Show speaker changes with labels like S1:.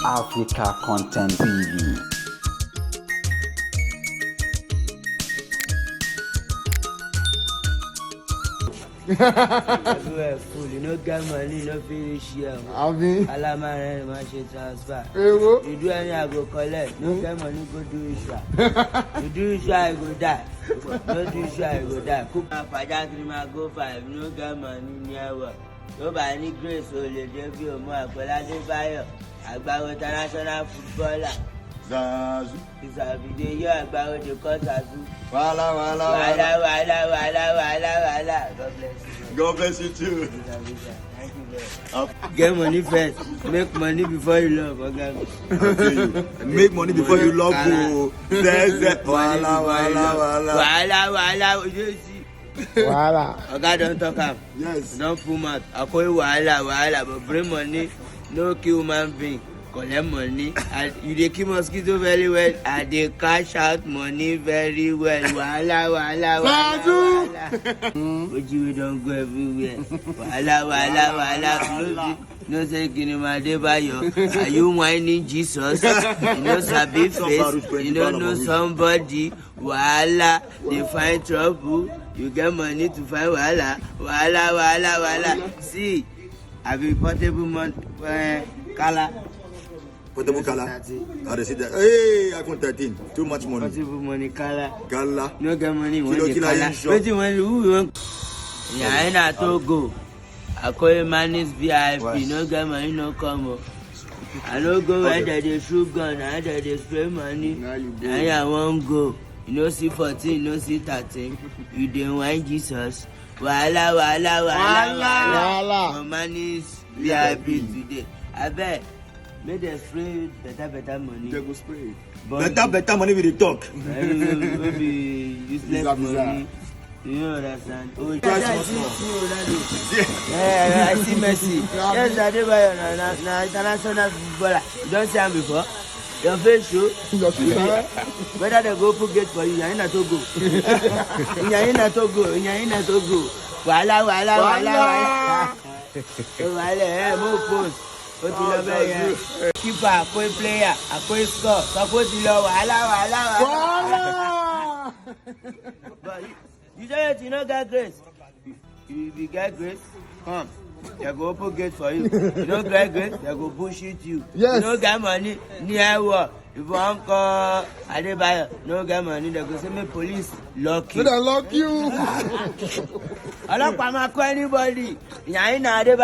S1: Africa Content TV.
S2: Everywhere full, you no get money, no finish here. Alamare man she transfer. You do any I go collect, no get money go do it. You do it I go die. No do it I go die. Cook my pajak go 5, no get money near work. No by any grace or le debut more Adebayor, Adebayor international footballer.
S3: Zazu.
S2: It's a video Adebayor they call Zazu.
S3: Wala. God bless you too.
S2: Thank you very much. Get money first. Make money before you love. Okay.
S3: Make money before you love.
S2: Wala. Okay, don't talk up.
S3: Yes.
S2: Don't pull mouth. I call you wala, but bring money. No kill human being. Collect money. And you dey keep mosquito very well. And they cash out money very well. Wala. Oji we don't go everywhere. Wala. No say Adebayor. Are you whining Jesus? You know sabi face. You don't know somebody. Wala. They find trouble. You get money to find wala. See, I be portable color.
S3: Portable color. I see that. Hey, iPhone 13. Too much money.
S2: Portable money color.
S3: Color.
S2: No get money. Wait, who want? Yeah, in a Togo. I call him man's VIP. No get money, no come. I don't go where they shoot gun. I they spray money. I won't go. You know see 14, you know see 13. You don't want Jesus. Wala. My man is VIP today. I bet. Make them spray better money.
S3: They go spray. Better money with the talk.
S2: Maybe useless money. You understand? Oh, yeah, I see Messi. Yes, Adebayor, international footballer. You don't see him before? Your face show. Whether they go put gate for you, you're in a Togo. You're in a Togo. Wala. More post. Keeper, a player, a score. Suppose you love wala. But you don't get grace. You get grace, come. They go open gate for you. You don't get grace, they go bullshit you.
S3: Yes.
S2: You don't get money near work. If you want call Adebayor, no get money, they go say me police lock you.
S3: They lock you.
S2: I don't want to call anybody. You're in Adebayor.